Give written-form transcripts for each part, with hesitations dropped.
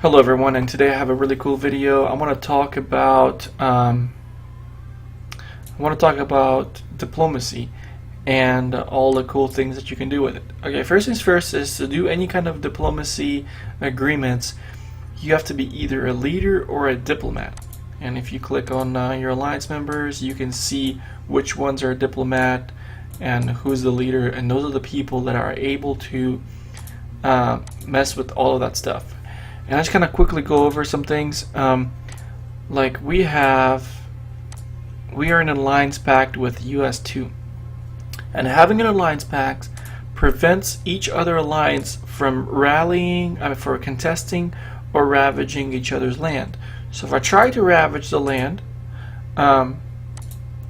Hello everyone, and today I have a really cool video. I want to talk about diplomacy and all the cool things that you can do with it. Okay, first things first is to do any kind of diplomacy agreements, you have to be either a leader or a diplomat. And if you click on your alliance members, you can see which ones are a diplomat and who's the leader, and those are the people that are able to mess with all of that stuff. And I just kind of quickly go over some things. Like we are in an alliance pact with US 2, and having an alliance pact prevents each other alliance from rallying for contesting or ravaging each other's land. So if I try to ravage the land,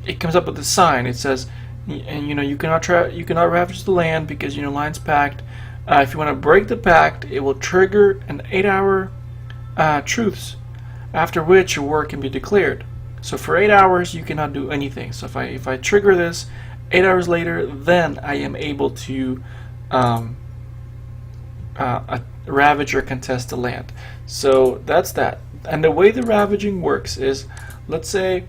it comes up with a sign. It says, and you cannot ravage the land because you're in an alliance pact. If you want to break the pact, it will trigger an 8-hour truce, after which a war can be declared. So for 8 hours, you cannot do anything. So if I trigger this, 8 hours later, then I am able to ravage or contest the land. So that's that. And the way the ravaging works is, let's say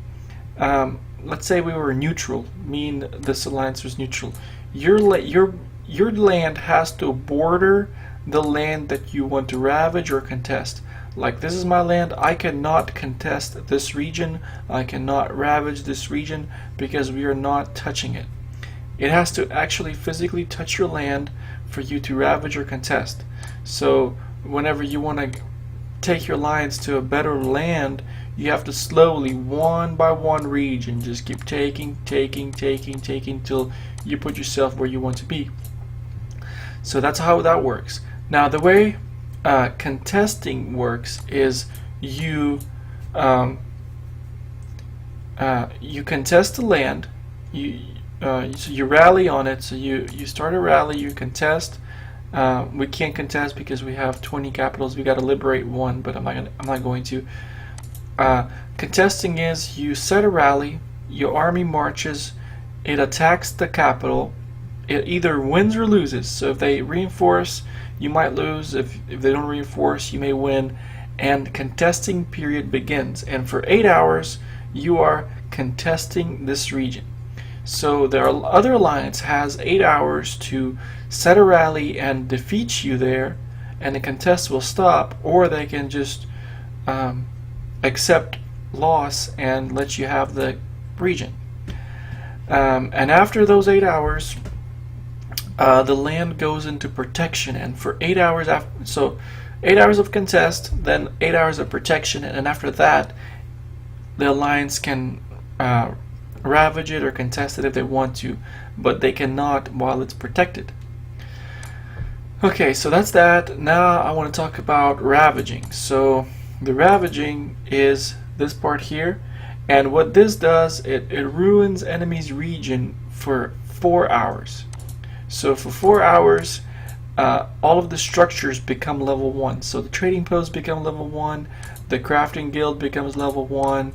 we were neutral, meaning this alliance was neutral. Your land has to border the land that you want to ravage or contest. Like, this is my land, I cannot contest this region, I cannot ravage this region because we are not touching it. It has to actually physically touch your land for you to ravage or contest. So whenever you want to take your alliance to a better land, you have to slowly, one by one region, just keep taking till you put yourself where you want to be. So that's how that works. Now the way contesting works is you contest the land, so you rally on it. So you start a rally, you contest. We can't contest because we have 20 capitals. We got to liberate one, but I'm not going to. Contesting is you set a rally, your army marches, it attacks the capital. It either wins or loses. So if they reinforce, you might lose. If they don't reinforce, you may win. And contesting period begins. And for 8 hours, you are contesting this region. So the other alliance has 8 hours to set a rally and defeat you there, and the contest will stop, or they can just accept loss and let you have the region. And after those 8 hours, the land goes into protection, and for 8 hours after, so 8 hours of contest, then 8 hours of protection, and after that, the alliance can ravage it or contest it if they want to, but they cannot while it's protected. Okay, so that's that. Now I want to talk about ravaging. So the ravaging is this part here, and what this does, it ruins enemy's region for 4 hours. So for 4 hours, all of the structures become level 1. So the trading post become level 1, the crafting guild becomes level 1,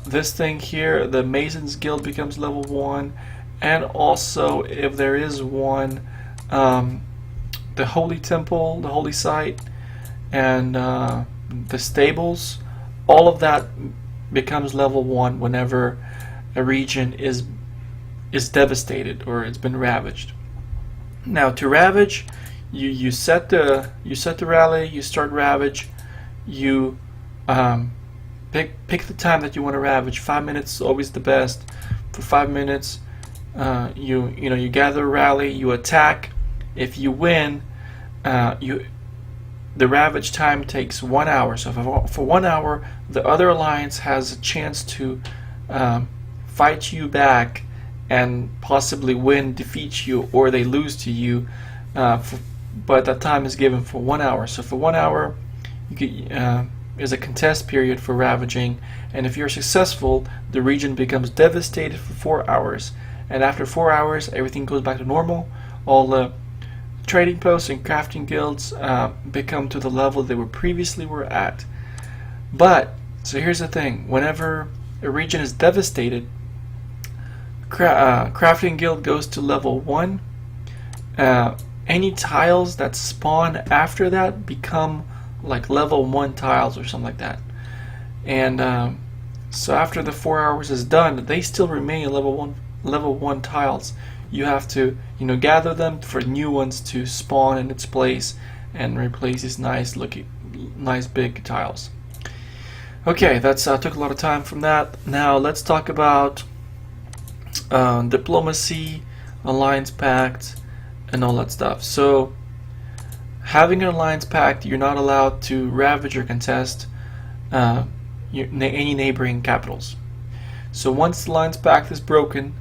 this thing here, the masons guild, becomes level 1, and also, if there is one, the holy temple, the holy site, and the stables, all of that becomes level 1 whenever a region is devastated or it's been ravaged. Now to ravage, you set the rally, you start ravage, you pick the time that you want to ravage. 5 minutes is always the best. For 5 minutes, you gather a rally, you attack. If you win, the ravage time takes 1 hour. So for 1 hour, the other alliance has a chance to fight you back and possibly win, defeat you, or they lose to you. But that time is given for 1 hour. So for 1 hour, is a contest period for ravaging, and if you're successful, the region becomes devastated for 4 hours. And after 4 hours, everything goes back to normal. All the trading posts and crafting guilds become to the level they were previously at. But so here's the thing: whenever a region is devastated, crafting guild goes to level 1. Any tiles that spawn after that become like level 1 tiles or something like that. And so after the 4 hours is done, they still remain level 1 tiles. You have to, gather them for new ones to spawn in its place and replace these nice big tiles. Okay, that's took a lot of time from that. Now let's talk about diplomacy, alliance pact, and all that stuff. So having an alliance pact, you're not allowed to ravage or contest any neighboring capitals. So once the alliance pact is broken,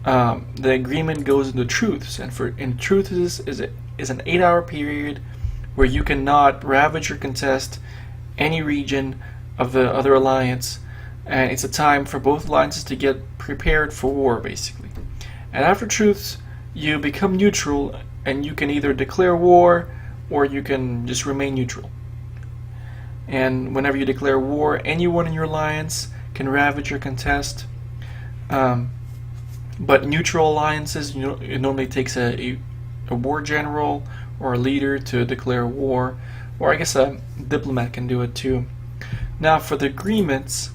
the agreement goes into truths, and truths is an 8-hour period where you cannot ravage or contest any region of the other alliance, and it's a time for both alliances to get prepared for war, basically. And after truths, you become neutral, and you can either declare war or you can just remain neutral. And whenever you declare war, anyone in your alliance can ravage or contest. But neutral alliances, it normally takes a war general or a leader to declare war, or I guess a diplomat can do it too. Now for the agreements,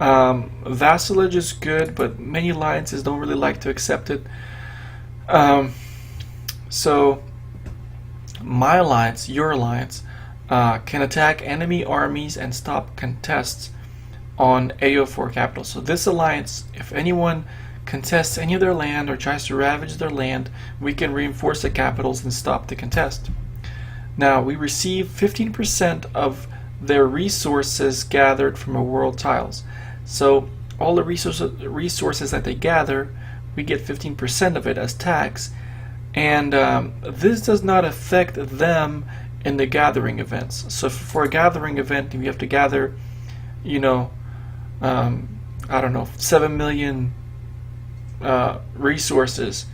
vassalage is good, but many alliances don't really like to accept it. So my alliance, your alliance, can attack enemy armies and stop contests on AO4 capitals. So this alliance, if anyone contests any of their land or tries to ravage their land, we can reinforce the capitals and stop the contest. Now we receive 15% of their resources gathered from a world tiles. So all the resources that they gather, we get 15% of it as tax, and this does not affect them in the gathering events. So for a gathering event, you have to gather, I don't know, 7 million resources,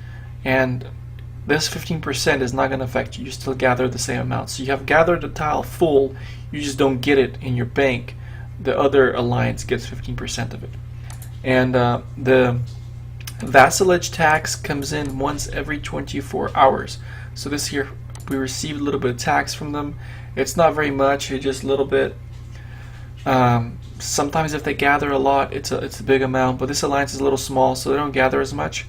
and this 15% is not going to affect you. You still gather the same amount. So you have gathered the tile full, you just don't get it in your bank. The other alliance gets 15% of it. And the Vassalage Tax comes in once every 24 hours. So this year we received a little bit of tax from them. It's not very much, it's just a little bit. Sometimes if they gather a lot, it's a big amount, but this alliance is a little small, so they don't gather as much.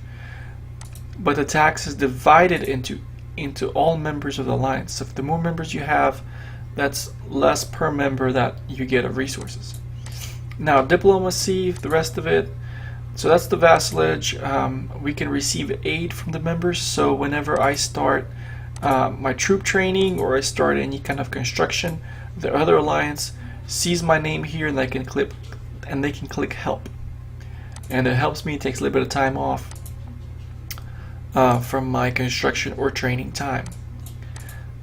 But the tax is divided into all members of the alliance. So if the more members you have, that's less per member that you get of resources. Now diplomacy, the rest of it, so that's the vassalage. We can receive aid from the members. So whenever I start my troop training or I start any kind of construction, the other alliance sees my name here and they can click help, and it helps me. It takes a little bit of time off from my construction or training time.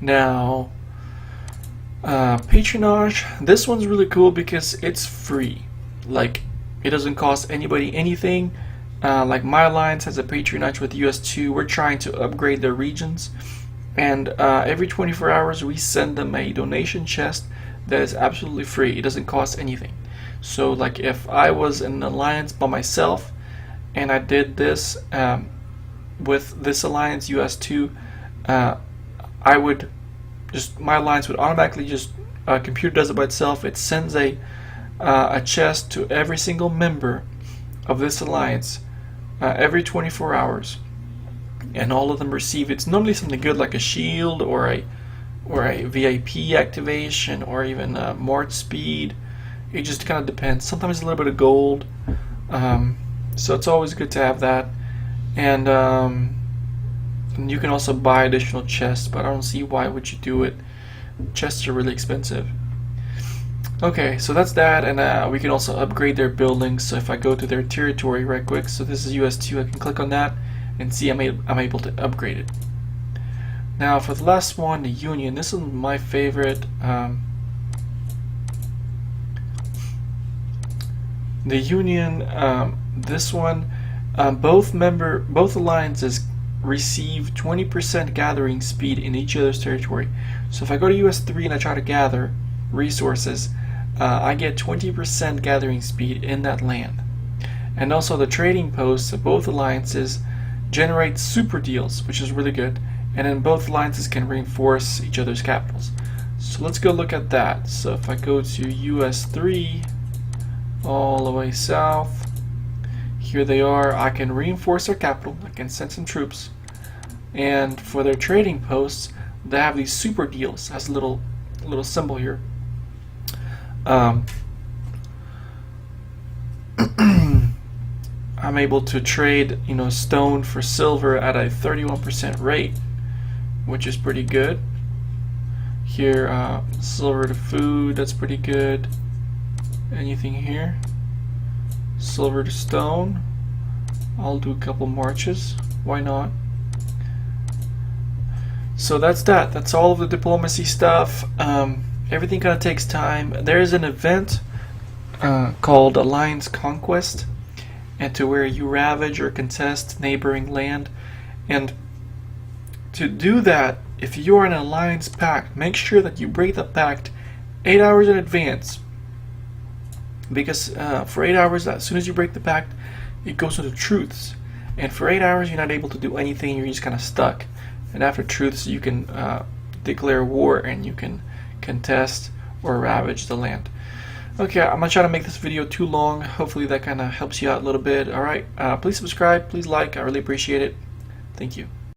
Now Patronage, this one's really cool because it's free. Like, it doesn't cost anybody anything. Like my alliance has a patronage with US2. We're trying to upgrade their regions, and every 24 hours we send them a donation chest that is absolutely free. It doesn't cost anything. So like if I was in an alliance by myself and I did this with this alliance US2, I would just, my alliance would automatically just, computer does it by itself. It sends a chest to every single member of this alliance every 24 hours, and all of them receive, it's normally something good like a shield or a VIP activation or even march speed. It just kind of depends. Sometimes a little bit of gold, so it's always good to have that. And you can also buy additional chests, but I don't see why would you do it. Chests are really expensive. Okay, so that's that, and we can also upgrade their buildings. So if I go to their territory right quick, so this is US2, I can click on that and see I'm able to upgrade it. Now for the last one, the Union, this is my favorite. The Union, this one, both alliances receive 20% gathering speed in each other's territory. So if I go to US3 and I try to gather resources, I get 20% gathering speed in that land. And also the trading posts of both alliances generate super deals, which is really good. And then both alliances can reinforce each other's capitals. So let's go look at that. So if I go to US 3 all the way south, here they are. I can reinforce their capital. I can send some troops. And for their trading posts, they have these super deals. Has a little symbol here. I'm able to trade, stone for silver at a 31% rate, which is pretty good. Here, silver to food, that's pretty good. Anything here? Silver to stone. I'll do a couple marches. Why not? So that's that. That's all of the diplomacy stuff. Everything kind of takes time. There is an event called Alliance Conquest, and to where you ravage or contest neighboring land. And to do that, if you are in an alliance pact, make sure that you break the pact 8 hours in advance. Because for 8 hours, as soon as you break the pact, it goes into truths. And for 8 hours, you're not able to do anything, you're just kind of stuck. And after truths, you can declare war and you can contest or ravage the land. Okay, I'm not trying to make this video too long. Hopefully that kind of helps you out a little bit. Alright, please subscribe, please like, I really appreciate it. Thank you.